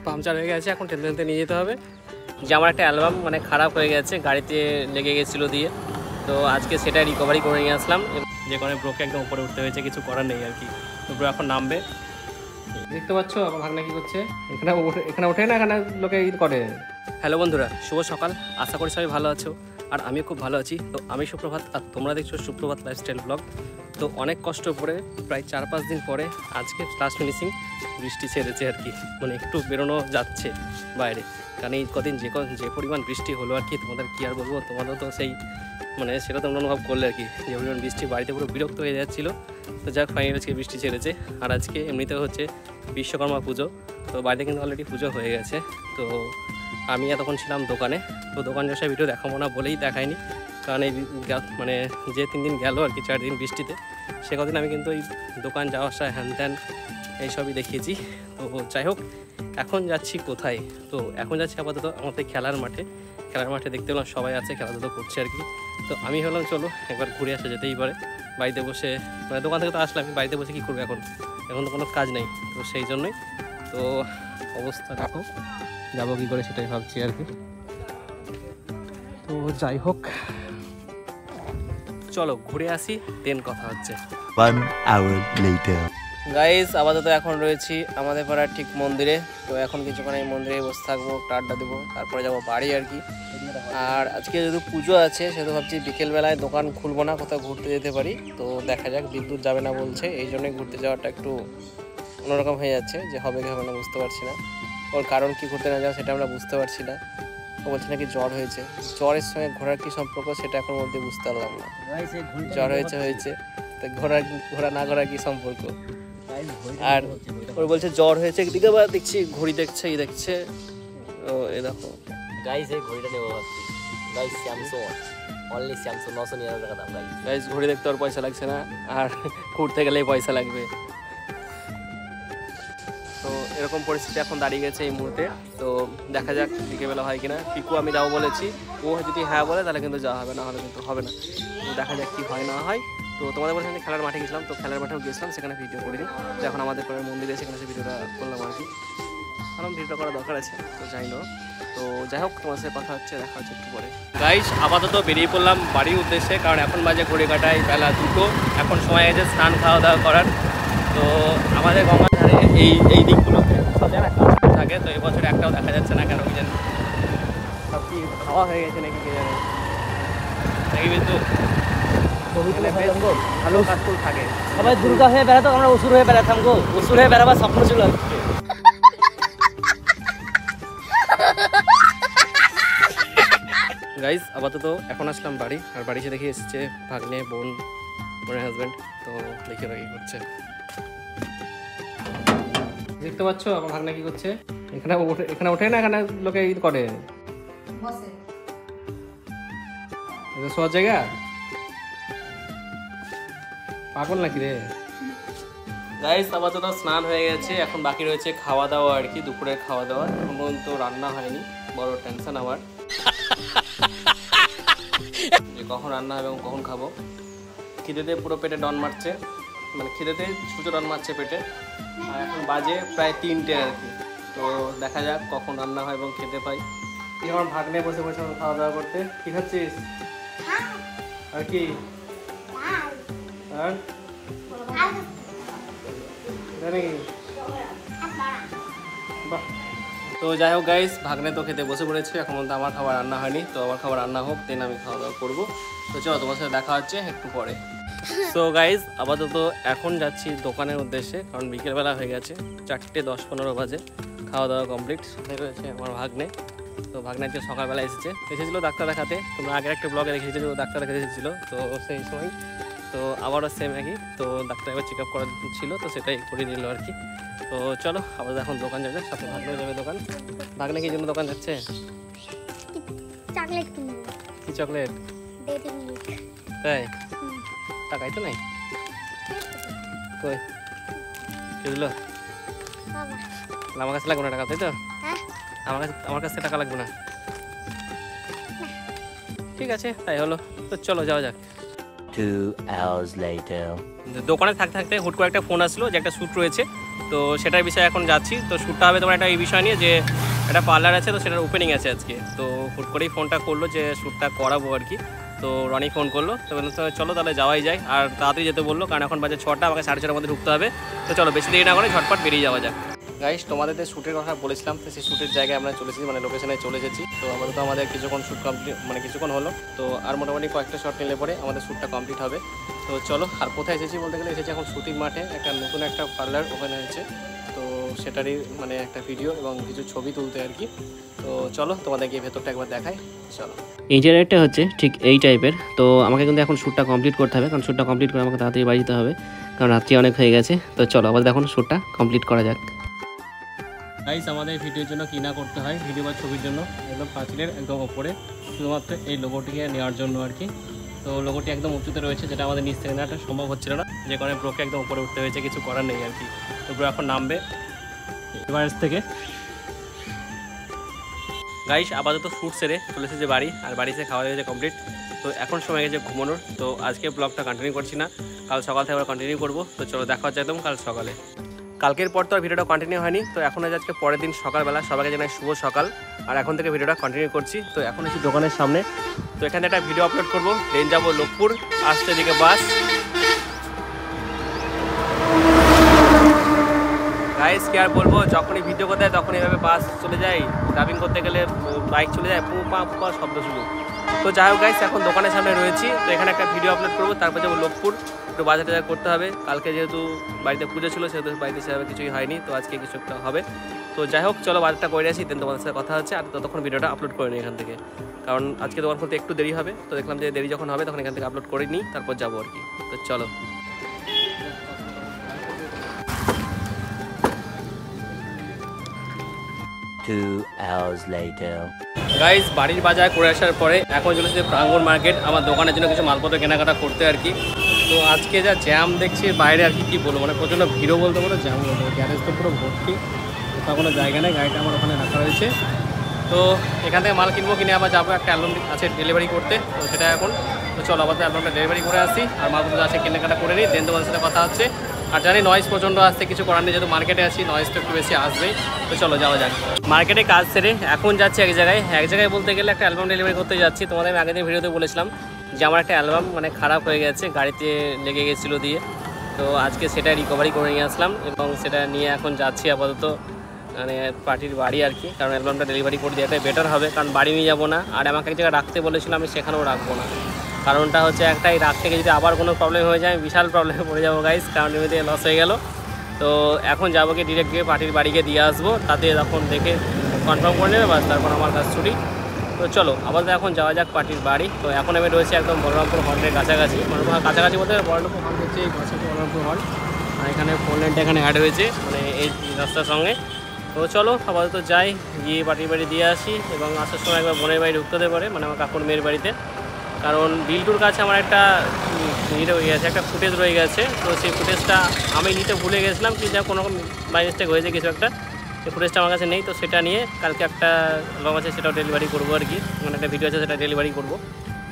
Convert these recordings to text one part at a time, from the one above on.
Puncture হয়ে গেছে, এখন ঠেলতে ঠেলতে নিয়ে যেতে হবে। যে আমার একটা অ্যালবাম মানে খারাপ হয়ে গেছে, গাড়িতে লেগে গেছিলো দিয়ে, তো আজকে সেটা রিকভারি করে নিয়ে আসলাম। যে কারণে ব্রোকে একদম উপরে উঠতে হয়েছে, কিছু করার নেই আর কি। তো ব্রো এখন নামবে, দেখতে পাচ্ছ আমার ভাগনা কি করছে। এখানে ওঠে না, এখানে লোকে করে। হ্যালো বন্ধুরা, শুভ সকাল, আশা করি সবাই ভালো আছো আর আমিও খুব ভালো আছি। তো আমি সুপ্রভাত আর তোমরা দেখছো সুপ্রভাত লাইফস্টাইল ব্লগ। তো অনেক কষ্ট করে প্রায় 4-5 দিন পরে আজকে লাস্ট ফিনিশিং, বৃষ্টি ছেড়েছে আর কি, মানে একটু বেরোনো যাচ্ছে বাইরে। কারণ এই কদিন যে পরিমাণ বৃষ্টি হলো আর কি, তোমাদের কী আর বলবো, তোমাদের তো সেই মানে সেটা তোমরা অনুভব করলে আর কি, যে পরিমাণ বৃষ্টি, বাড়িতে পুরো বিরক্ত হয়ে যাচ্ছিলো। তো যাক ফাইনালি আজকে বৃষ্টি ছেড়েছে। আর আজকে এমনিতে হচ্ছে বিশ্বকর্মা পুজো, তো বাড়িতে কিন্তু অলরেডি পুজো হয়ে গেছে। তো আমি এতক্ষণ ছিলাম দোকানে, তো দোকান যাওয়ার ভিডিও দেখাবো না বলেই দেখায়নি, কারণ এই মানে যে 3 দিন গেল আর কি, 4 দিন বৃষ্টিতে, সে কদিন আমি কিন্তু ওই দোকান যাওয়া আসা হ্যান ত্যান এইসবই দেখিয়েছি। তো যাই হোক, এখন যাচ্ছি কোথায়, তো এখন যাচ্ছি আপাতত আমাদের খেলার মাঠে দেখতে পেলাম সবাই আছে, খেলাধুলো করছে আর কি। তো আমি হলাম চলো একবার ঘুরে আসা যেতেই পারে, বাড়িতে বসে মানে দোকান থেকে তো আসলাম, বাড়িতে বসে কী করবো, এখন তো কোনো কাজ নেই, তো সেই জন্যই তো অবস্থা দেখো, যাবো কী করে সেটাই ভাবছি আর কি। তো যাই হোক, চলো ঘুরে আসি, দেন কথা হচ্ছে। 1 hour later. গাইস, আপাতত এখন রয়েছি আমাদের পাড়ার ঠিক মন্দিরে। তো এখন কিছুক্ষণ এই মন্দিরে বসে থাকবো, আড্ডা দেবো, তারপরে যাবো বাড়ি আর কি। আর আজকে যেহেতু পুজো আছে, সেহেতু ভাবছি বিকেলবেলায় দোকান খুলবো না, কোথাও ঘুরতে যেতে পারি। তো দেখা যাক, বিদ্যুৎ যাবে না বলছে, এই জন্যই ঘুরতে যাওয়াটা একটু অন্যরকম হয়ে যাচ্ছে। যে হবে কি হবে না বুঝতে পারছি না, ওর কারণ কি ঘুরতে না যাওয়া সেটা আমরা বুঝতে পারছি না। ও বলছে নাকি জ্বর হয়েছে, জ্বরের সঙ্গে ঘোরার কি সম্পর্ক সেটা এখন মধ্যে বুঝতে পারলাম না। জ্বর হয়েছে তো ঘোরা না ঘোরার কি সম্পর্ক। আর ওর বলছে জ্বর হয়েছে, একদিকে আবার দেখছি ঘড়ি দেখছে, দেখছে। ও এ দেখো গাইস, এই ঘড়িটা নেবো ভাবছি। গাইস, স্যামসং অনলি স্যামসং 999 টাকা দাম। গাইস, ঘড়ি দেখতে আর পয়সা লাগছে না, আর ঘুরতে গেলেই পয়সা লাগবে। তো এরকম পরিস্থিতি এখন দাঁড়িয়ে গেছে এই মুহূর্তে। তো দেখা যাক বিকেলবেলা হয় কিনা। পিকু আমি যাবো বলেছি, ও যদি হ্যাঁ বলে তাহলে কিন্তু যাওয়া হবে, না হলে কিন্তু হবে না। তো দেখা যাক কী হয় না হয়। তো তোমাদের বলছিলাম যে খেলার মাঠে গেছিলাম, তো খেলার মাঠেও গেছিলাম, সেখানে ভিডিও করিনি। তো এখন আমাদের পরের মন্দিরে সেখানে সে ভিডিওটা করলাম আর কি, কারণ ভিডিও করা দরকার আছে, তো যাই না। তো যাই হোক, তোমার সাথে কথা হচ্ছে, দেখা হচ্ছে একটু পরে। গাইস, আপাতত বেরিয়ে পড়লাম বাড়ির উদ্দেশ্যে, কারণ এখন বাজে ঘড়ি কাটায় বেলা 2টো, এখন সময় আছে স্নান খাওয়া দাওয়া করার। তো আমাদের গঙ্গার ধারে এই দিকগুলোতে সব জায়গায় থাকে, তো এবছর একটাও দেখা যাচ্ছে না, কেন কি জানি, সব কি খাওয়া হয়ে গেছে নাকি কে জানে, নাকি কিন্তু ভালো কাজফুল থাকে। সবাই দুর্গা হয়ে বেড়াতো, আমরা অসুর হয়ে বেড়াতাম গো। অসুর হয়ে বেড়াবার স্বপ্ন ছিল। গাইজ, আপাতত এখন আসলাম বাড়ি, আর বাড়ি এসে দেখে এসেছে ভাগ্নে, বোনের হাজব্যান্ড। তো দেখে ওরা কি করছে, দেখতে পাচ্ছ আমার ভাগ্না কি করছে। এখানে ওঠে না, এখানে লোকে করে শোয়ার জায়গা, পাগল নাকি রে। গাইস, আপাতত স্নান হয়ে গেছে, এখন বাকি রয়েছে খাওয়া দাওয়া আর কি, দুপুরের খাওয়া দাওয়া। এখন পর্যন্ত রান্না হয়নি, বড় টেনশন আমার যে কখন রান্না হবে এবং কখন খাবো। খিদেতে পুরো পেটে ডন মারছে, মানে খিদেতে ছুঁচো ডন মারছে পেটে। আর এখন বাজে প্রায় 3টে আর কি। তো দেখা যাক কখন রান্না হয় এবং খেতে পাই। আমার ভাগ্নে বসে বসে খাওয়া দাওয়া করতে। কি খাচ্ছিস আর কি? আর তো যাই হোক গাইস, ভাগ্নে তো খেতে বসে পড়েছে, এখন পর্যন্ত আমার খাবার রান্না হয়নি। তো আমার খাবার রান্না হোক, দেন আমি খাওয়া দাওয়া করবো। তো চলো, তোমার সাথে দেখা হচ্ছে একটু পরে। সো গাইস, আপাতত এখন যাচ্ছি দোকানের উদ্দেশ্যে, কারণ বিকেলবেলা হয়ে গেছে, 4:10-15 বাজে। খাওয়া দাওয়া কমপ্লিট, সাথে রয়েছে আমার ভাগ্নে। তো ভাগ্নে আজকে সকালবেলা এসেছিলো ডাক্তার দেখাতে। তোমরা আগের একটা ব্লগে দেখেছিল ডাক্তার দেখাতে এসেছিলো, তো সেই সময় তো আবারও সেম একই। তো ডাক্তার এবার চেক আপ করার ছিল, তো সেটাই করে নিল আর কি। তো চলো, আবার এখন দোকান যাবে, সাথে ভাগ্নে যাবে দোকান। ভাগ্নে কি জন্য দোকান যাচ্ছে? চকলেট কিনবো। কি চকলেট? তাই? টাকাই তো নাই, কই কে দিল? আমার কাছে লাগবে না টাকা, তাই তো? আমার কাছে টাকা লাগবে না, ঠিক আছে, তাই হলো। তো চলো যাওয়া যাক। 2 hours later. দোকানে থাকতে থাকতে হুট করে একটা ফোন আসলো যে একটা শ্যুট রয়েছে, তো সেটার বিষয়ে এখন যাচ্ছি। তো শ্যুটটা হবে তোমার একটা এই বিষয় নিয়ে যে একটা পার্লার আছে, তো সেটার ওপেনিং আছে আজকে। তো হুট করেই ফোনটা করলো যে শ্যুটটা করাবো আর কি। তো রনি ফোন করলো, তো বললো তো চলো তাহলে যাওয়াই যায়, আর তাড়াতাড়ি যেতে বললো কারণ এখন বাজে 6টা, আমাকে 6:30টার মধ্যে ঢুকতে হবে। তো চলো বেশি দেরি না করে ঝটপট বেরিয়ে যাওয়া যাক। গাইস, তোমাদের যে শ্যুটের কথা বলেছিলাম, তো সেই শ্যুটের জায়গায় আমরা চলে এসেছি, মানে লোকেশনে চলে এসেছি। তো আপাতত আমাদের কিছুক্ষণ শ্যুট কমপ্লিট, মানে কিছুক্ষণ হলো। তো আর মোটামুটি কয়েকটা শট নিলে পরে আমাদের শ্যুটটা কমপ্লিট হবে। তো চলো, আর কোথায় এসেছি বলতে গেলে এসেছি এখন শুটিং মাঠে, একটা নতুন একটা পার্লার ওপেন হয়েছে। তো সেটারই মানে একটা ভিডিও এবং কিছু ছবি তুলতে আর কি। তো চলো তোমাদেরকে ভেতরটা একবার দেখাই, চলো। ইন্টেরিয়রটা হচ্ছে ঠিক এই টাইপের। তো আমাকে কিন্তু এখন শ্যুটটা কমপ্লিট করতে হবে, কারণ শ্যুটটা কমপ্লিট করে আমাকে তাড়াতাড়ি বাড়ি যেতে হবে, কারণ রাত্রি অনেক হয়ে গেছে। তো চলো আবার এখন শ্যুটটা কমপ্লিট করা যাক। গাইস, আমাদের ভিডিওর জন্য কি না করতে হয়, ভিডিও বা ছবির জন্য একদম পাঁচিলের একদম ওপরে শুধুমাত্র এই লোগোটিকে নেওয়ার জন্য আর কি। তো লোগোটি একদম উঁচুতে রয়েছে, যেটা আমাদের নিচ থেকে নেওয়াটা সম্ভব হচ্ছিল না, যে কারণে ব্রোকে একদম উপরে উঠতে হয়েছে, কিছু করার নেই আর কি। তো ব্রো এখন নামবে এভারেস্ট থেকে। গাইস, আপাতত শ্যুট সেরে চলে এসেছে বাড়ি, আর বাড়ি থেকে খাওয়া হয়েছে কমপ্লিট। তো এখন সময় গেছে ঘুমানোর। তো আজকে ব্লগটা কন্টিনিউ করছি না, কাল সকাল থেকে আবার কন্টিনিউ করবো। তো চলো দেখা হচ্ছে একদম কাল সকালে। কালকের পর তো আর ভিডিওটা কন্টিনিউ হয়নি, তো এখন হচ্ছে আজকে পরের দিন সকালবেলা। সবাইকে জানাই শুভ সকাল, আর এখন থেকে ভিডিওটা কন্টিনিউ করছি। তো এখন এসেছি দোকানের সামনে, তো এখানে একটা ভিডিও আপলোড করবো, দেন যাবো লোকপুর, আসতে দিকে বাস। গাইস, কি আর বলবো, যখনই ভিডিও করতে হয় তখন এইভাবে বাস চলে যায়, ড্রাইভিং করতে গেলে বাইক চলে যায়, পু পা পা শব্দ শুরু। তো যাই হোক গাইস, এখন দোকানের সামনে রয়েছি, তো এখানে একটা ভিডিও আপলোড করবো, তারপর যাবো লোকপুর, একটু বাজার টাজার করতে হবে। কালকে যেহেতু বাড়িতে পুজো ছিল, সেহেতু বাড়িতে সেভাবে কিছুই হয়নি, তো আজকে কিছু একটা হবে। তো যাই হোক, চলো বাজারটা করে আসি, দেন তোমাদের সাথে কথা হচ্ছে। আর ততক্ষণ ভিডিওটা আপলোড করে নিই এখান থেকে, কারণ আজকে দোকান খুলতে একটু দেরি হবে। তো দেখলাম যে দেরি যখন হবে তখন এখান থেকে আপলোড করে নিই, তারপর যাবো আর কি। তো চলো। গাইস, বাড়ির বাজার করে আসার পরে এখন চলে এসেছে প্রাঙ্গণ মার্কেট, আমার দোকানের জন্য কিছু মালপত্র কেনাকাটা করতে আর কি। তো আজকে যা জ্যাম দেখছি বাইরে আর কি বলবো, মানে প্রচণ্ড ভিড়ও বলতে পারো, জ্যাম বলতে পারো। গ্যারেজ তো পুরো ভর্তি, কোথাও কোনো জায়গা নেই, গাড়িটা আমার ওখানে রাখা রয়েছে। তো এখান থেকে মাল কিনবো, কিনে আবার যাবো, একটা অ্যালবাম আছে ডেলিভারি করতে, তো সেটা এখন। তো চলো আবার অ্যালবামটা ডেলিভারি করে আসি, আর মালপত্র আছে কেনাকাটা করে নিই, দেন তোমাদের সাথে কথা হচ্ছে। আর জানি নয়েজ প্রচণ্ড আসছে, কিছু করার নেই, যেহেতু মার্কেটে আছি নয়েজ তো একটু বেশি আসবেই। তো চলো যাওয়া যাক। মার্কেটে কাজ সেরে এখন যাচ্ছি এক জায়গায় বলতে গেলে একটা অ্যালবাম ডেলিভারি করতে যাচ্ছি। তোমাদের আমি আগের দিন ভিডিওতে বলেছিলাম যে আমার একটা অ্যালবাম মানে খারাপ হয়ে গেছে, গাড়িতে লেগে গেছিলো দিয়ে। তো আজকে সেটা রিকভারি করে নিয়ে আসলাম, এবং সেটা নিয়ে এখন যাচ্ছি আপাতত মানে পার্টির বাড়ি আর কি, কারণ অ্যালবামটা ডেলিভারি করে দেওয়াটাই বেটার হবে, কারণ বাড়ি নিয়ে যাবো না। আর আমাকে এক জায়গায় রাখতে বলেছিলাম, আমি সেখানেও রাখবো না। কারণটা হচ্ছে একটাই, রাত থেকে যদি আবার কোনো প্রবলেম হয়ে যায়, বিশাল প্রবলেমে পড়ে যাবো গাইস, কারণ এমনিতে লস হয়ে গেল। তো এখন যাবো কি ডিরেক্ট গিয়ে পার্টির বাড়িকে দিয়ে আসবো, তাতে তখন দেখে কনফার্ম করে নেবে, বাস তারপর আমার কাজ ছুটি। তো চলো আবার এখন যাওয়া যাক পার্টির বাড়ি। তো এখন আমি রয়েছি একদম বলরামপুর হলের কাছাকাছি, কাছাকাছি বলতে বলরামপুর হল হচ্ছে এই বলরামপুর হল, আর এখানে ফোর লেনটা এখানে অ্যাড হয়েছে মানে এই রাস্তার সঙ্গে। তো চলো আপাতত যাই, গিয়ে পার্টির বাড়ি দিয়ে আসি, এবং আসার সময় একবার বোনের বাড়ি ঢুকতে হতে পারে, মানে আমার কাকুর মেয়ের বাড়িতে, কারণ বিল্টুর কাছে আমার একটা রয়ে গেছে, একটা ফুটেজ রয়ে গেছে। তো সেই ফুটেজটা আমি নিতে ভুলে গেছিলাম, কি যা কোনো রকম বাই মিস্টেক হয়েছে কিছু একটা, সেই ফুটেজটা আমার কাছে নেই। তো সেটা নিয়ে কালকে একটা অ্যালবাম আছে, সেটাও ডেলিভারি করবো আর কি, মানে একটা ভিডিও আছে সেটা ডেলিভারি করবো।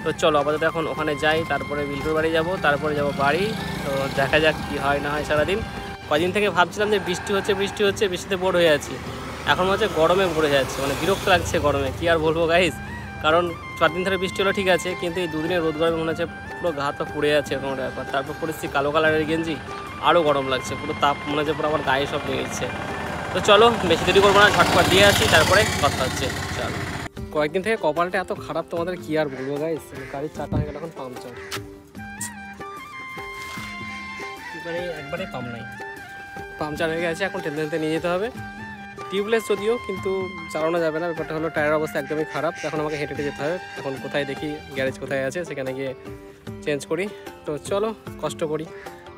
তো চলো আপাতত এখন ওখানে যাই, তারপরে বিল্টুর বাড়ি যাব, তারপরে যাব বাড়ি। তো দেখা যাক কী হয় না হয় সারাদিন। কদিন থেকে ভাবছিলাম যে বৃষ্টি হচ্ছে বৃষ্টিতে বোর হয়ে যাচ্ছি, এখন মনে হচ্ছে গরমে পড়ে যাচ্ছে, মানে বিরক্ত লাগছে গরমে, কী আর বলবো গাইস। কারণ 4 দিন ধরে বৃষ্টি হলো ঠিক আছে, কিন্তু এই 2 দিনের রোদ গরমে মনে হচ্ছে পুরো গা হাত পুড়ে যাচ্ছে এরকম ব্যাপার। তারপর পড়েছি কালো কালারের গেঞ্জি, আরও গরম লাগছে, পুরো তাপ মনে হচ্ছে পুরো আমার গায়ে সব লেগে গেছে। তো চলো বেশি দেরি করবো না, ঝটপট দিয়ে আসি, তারপরে কথা হচ্ছে। চলো, কয়েকদিন থেকে কপালটা এত খারাপ, তোমাদের কি আর বলবো গাইস, গাড়ির চাকা হয়ে গেল এখন পাংচার, একবারে পাম নাই, পাংচার হয়ে গেছে, এখন টেনতে নিয়ে যেতে হবে। টিউবলেস যদিও, কিন্তু চালানো যাবে না, ব্যাপারটা হলো টায়ারের অবস্থা একদমই খারাপ। এখন আমাকে হেঁটে হেঁটে যেতে হবে, এখন কোথায় দেখি গ্যারেজ কোথায় আছে, সেখানে গিয়ে চেঞ্জ করি। তো চলো কষ্ট করি।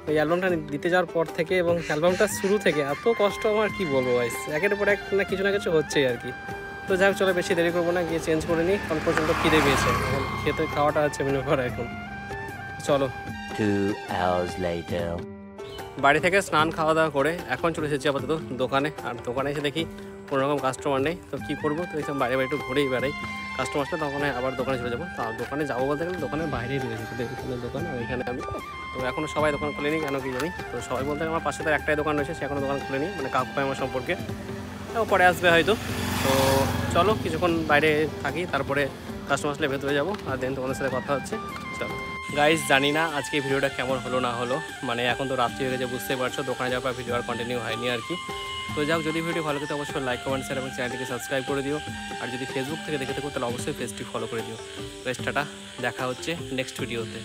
ওই অ্যালবামটা দিতে যাওয়ার পর থেকে এবং অ্যালবামটা শুরু থেকে এত কষ্ট আমার কি বলবো গাইস, একের পর এক না কিছু হচ্ছেই আর কি। তো যাই হোক, চলো বেশি দেরি করবো না, গিয়ে চেঞ্জ করে নিই, কারণ পর্যন্ত খিদে পেয়েছে, এখন খেতে খাওয়াটা হচ্ছে মনে করো এখন। চলো। 2 hours later. বাড়ি থেকে স্নান খাওয়া দাওয়া করে এখন চলে এসেছি আপাতত দোকানে, আর দোকানে এসে দেখি কোনো রকম কাস্টমার নেই। তো কী করবো, তো এইসব বাইরে বাইরে একটু ঘুরেই বেড়াই। কাস্টমার আসলে তখন আবার দোকানে চলে যাবো। তো দোকানে যাবো বলতে গেলে দোকানের বাইরেই রয়েছে, তো দেখুন দোকান, আর এখানে আমি। তো এখনও সবাই দোকান খুলেনি, কেন কি জানি। তো সবাই বলতে আমার পাশে তার একটাই দোকান রয়েছে, সে এখনও দোকান খুলেনি, মানে কাকু আমার সম্পর্কে। ও পরে আসবে হয়তো। তো চলো কিছুক্ষণ বাইরে থাকি, তারপরে কাস্টমার আসলে ভেতরে যাবো, আর দেন তোমাদের সাথে কথা হচ্ছে। চলো গাইস, জানি না আজকে ভিডিওটা কেমন হলো না হলো, মানে এখন তো রাত্রি হয়ে গেছে বুঝতেই পারছো, দোকানে যাওয়ার পর ভিডিও আর কন্টিনিউ হয়নি আর কি। তো যাও, যদি ভিডিও ভালো লাগে অবশ্যই লাইক কমেন্ট শেয়ার এবং চ্যানেলটিকে সাবস্ক্রাইব করে দিও। আর যদি ফেসবুক থেকে দেখে থাকো তাহলে অবশ্যই পেজটি ফলো করে দিও। বেশ, টাটা, দেখা হচ্ছে নেক্সট ভিডিওতে।